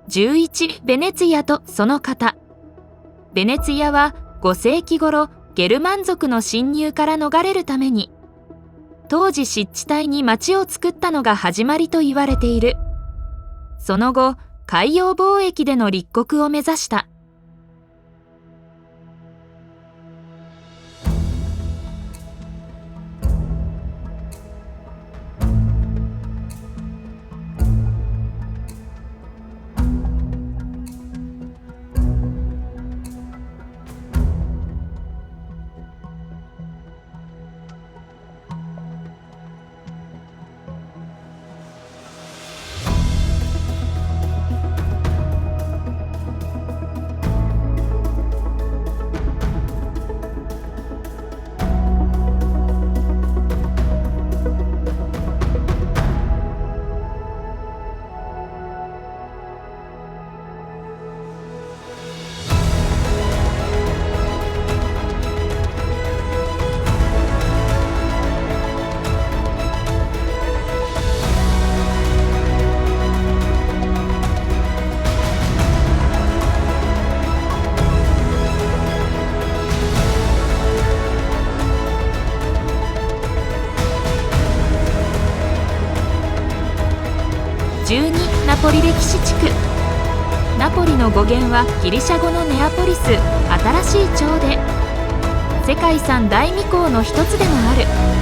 11、ベネツィアとその方。ベネツィアは5世紀頃、ゲルマン族の侵入から逃れるために、当時湿地帯に町を作ったのが始まりと言われている。その後、海洋貿易での立国を目指した。12、ナポリ歴史地区。ナポリの語源はギリシャ語のネアポリス、新しい町で、世界三大未港の一つでもある。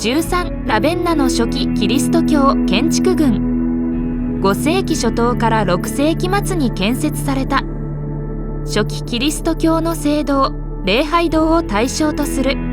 13、ラベンナの初期キリスト教建築群。5世紀初頭から6世紀末に建設された。初期キリスト教の聖堂、礼拝堂を対象とする。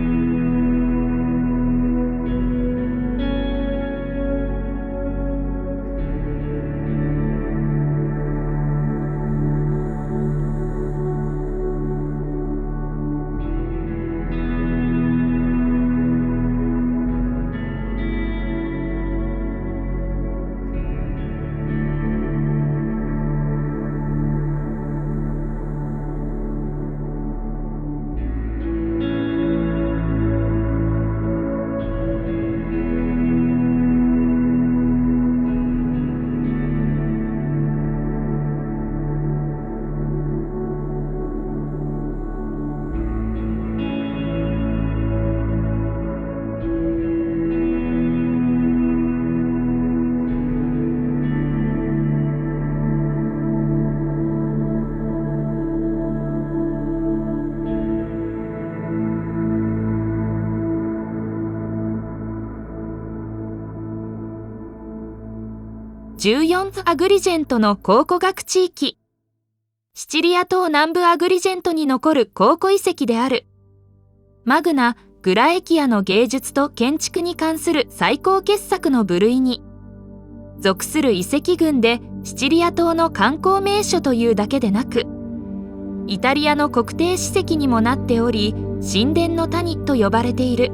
14、アグリジェントの考古学地域。シチリア島南部アグリジェントに残る考古遺跡である。マグナ・グラエキアの芸術と建築に関する最高傑作の部類に属する遺跡群で、シチリア島の観光名所というだけでなく、イタリアの国定史跡にもなっており、神殿の谷と呼ばれている。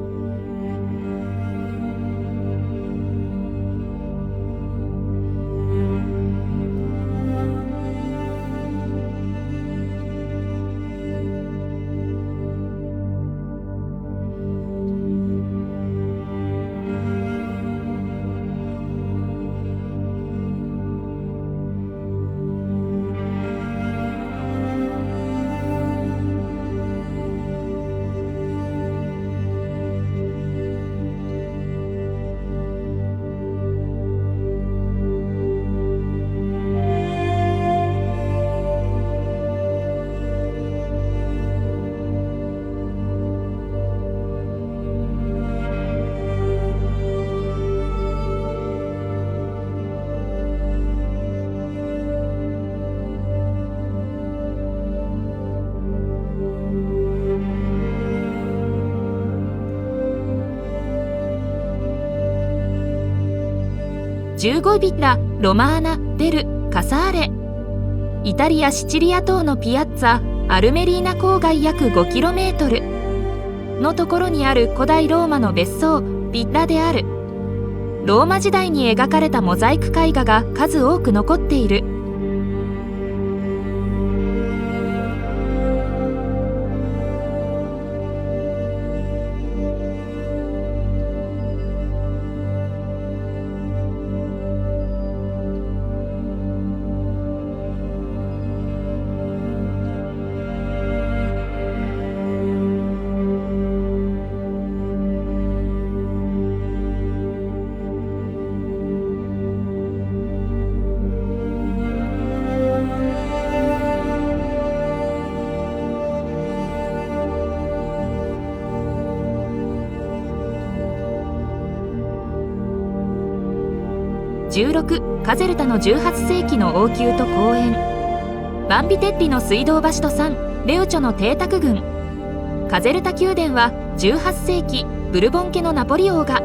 15ビラ・ロマーナ・デル・カサーレ。イタリア・シチリア島のピアッツァ・アルメリーナ郊外約 5km のところにある古代ローマの別荘ビッラである。ローマ時代に描かれたモザイク絵画が数多く残っている。16カゼルタの18世紀の王宮と公園。バンビテッリの水道橋と3レウチョの邸宅群。カゼルタ宮殿は18世紀ブルボン家のナポリ王が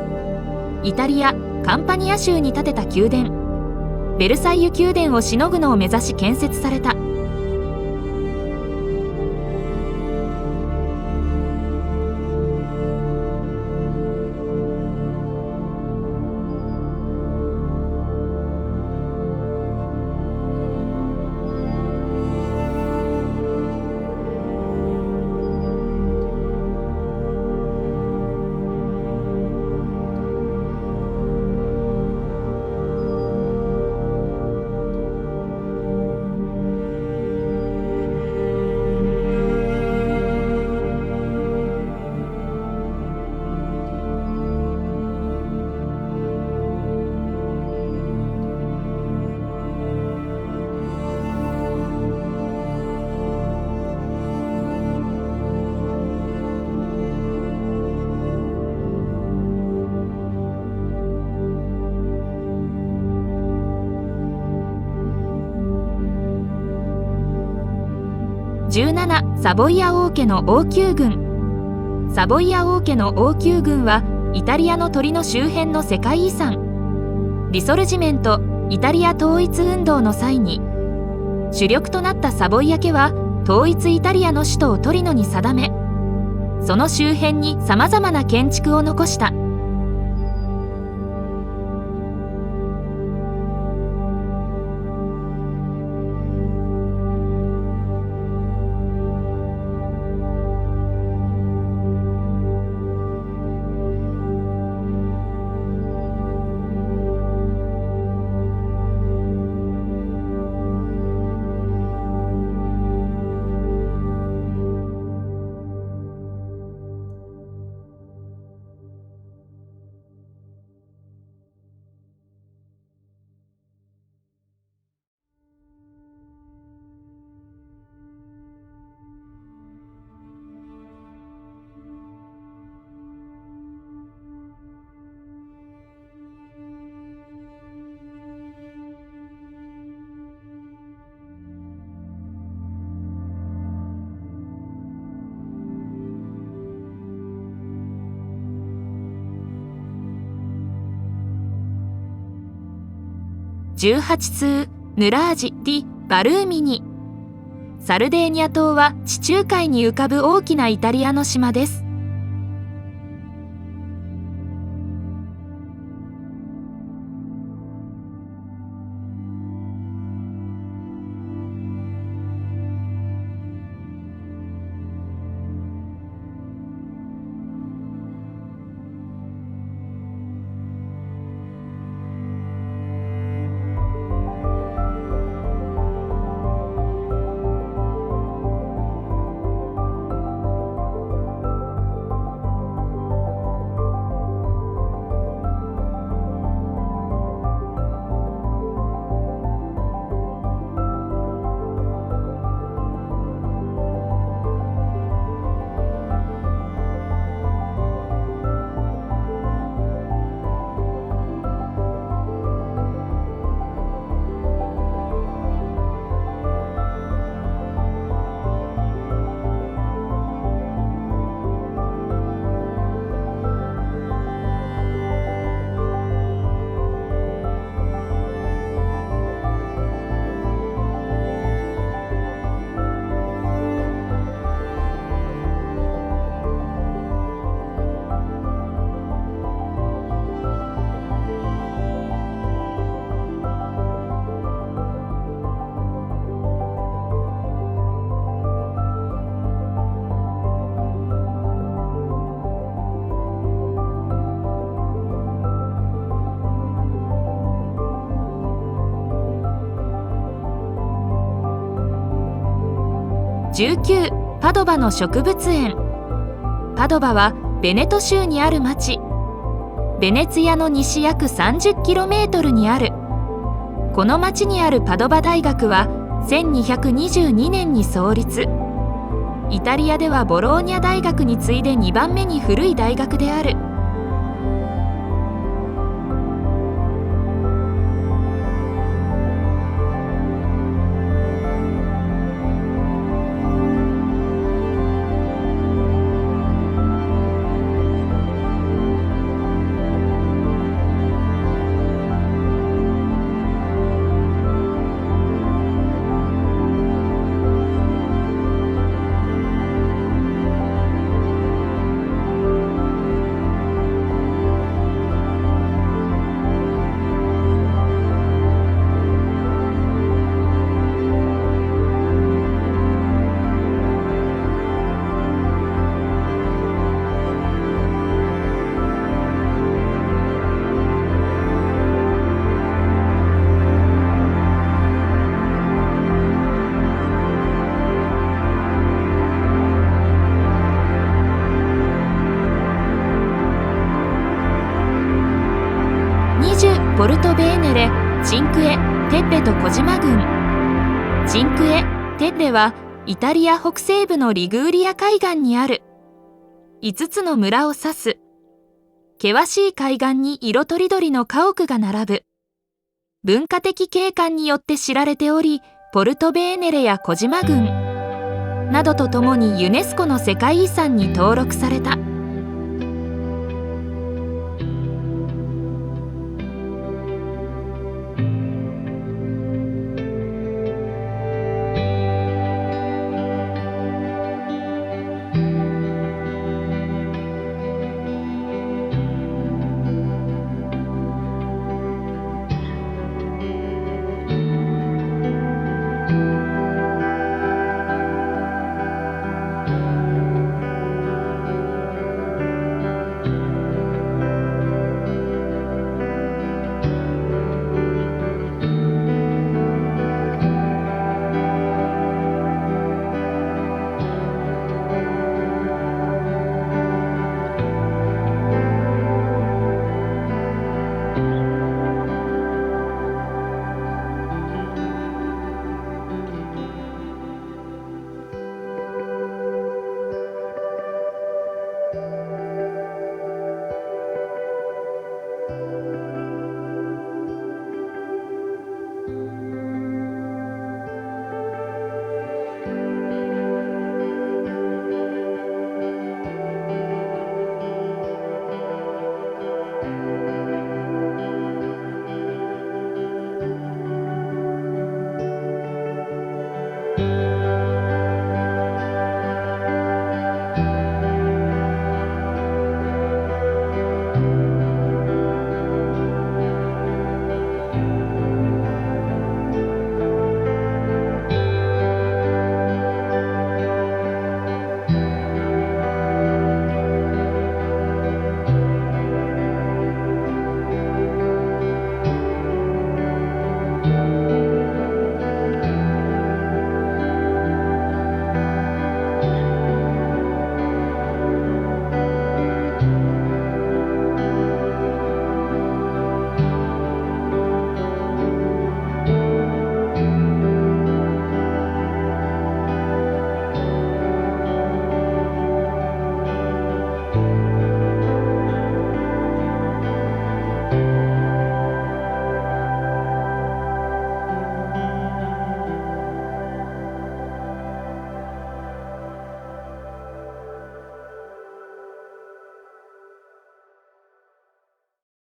イタリアカンパニア州に建てた宮殿、ベルサイユ宮殿をしのぐのを目指し建設された。17サボイア王家の王宮群。サボイア王家の王宮群はイタリアの鳥の周辺の世界遺産。リソルジメントイタリア統一運動の際に主力となったサボイア家は統一イタリアの首都をトリノに定め、その周辺にさまざまな建築を残した。18通ヌラージ・ディ・バルーミニ。サルデーニャ島は地中海に浮かぶ大きなイタリアの島です。19、パドバの植物園。パドバはベネト州にある町。ベネツィアの西約 30km にある。この町にあるパドバ大学は1222年に創立。イタリアではボローニャ大学に次いで2番目に古い大学である。20、ポルトベーネレ、チンクエ、テッレとコジマ郡。チンクエ、テッレはイタリア北西部のリグーリア海岸にある。5つの村を指す。険しい海岸に色とりどりの家屋が並ぶ。文化的景観によって知られており、ポルトベーネレやコジマ郡などとともにユネスコの世界遺産に登録された。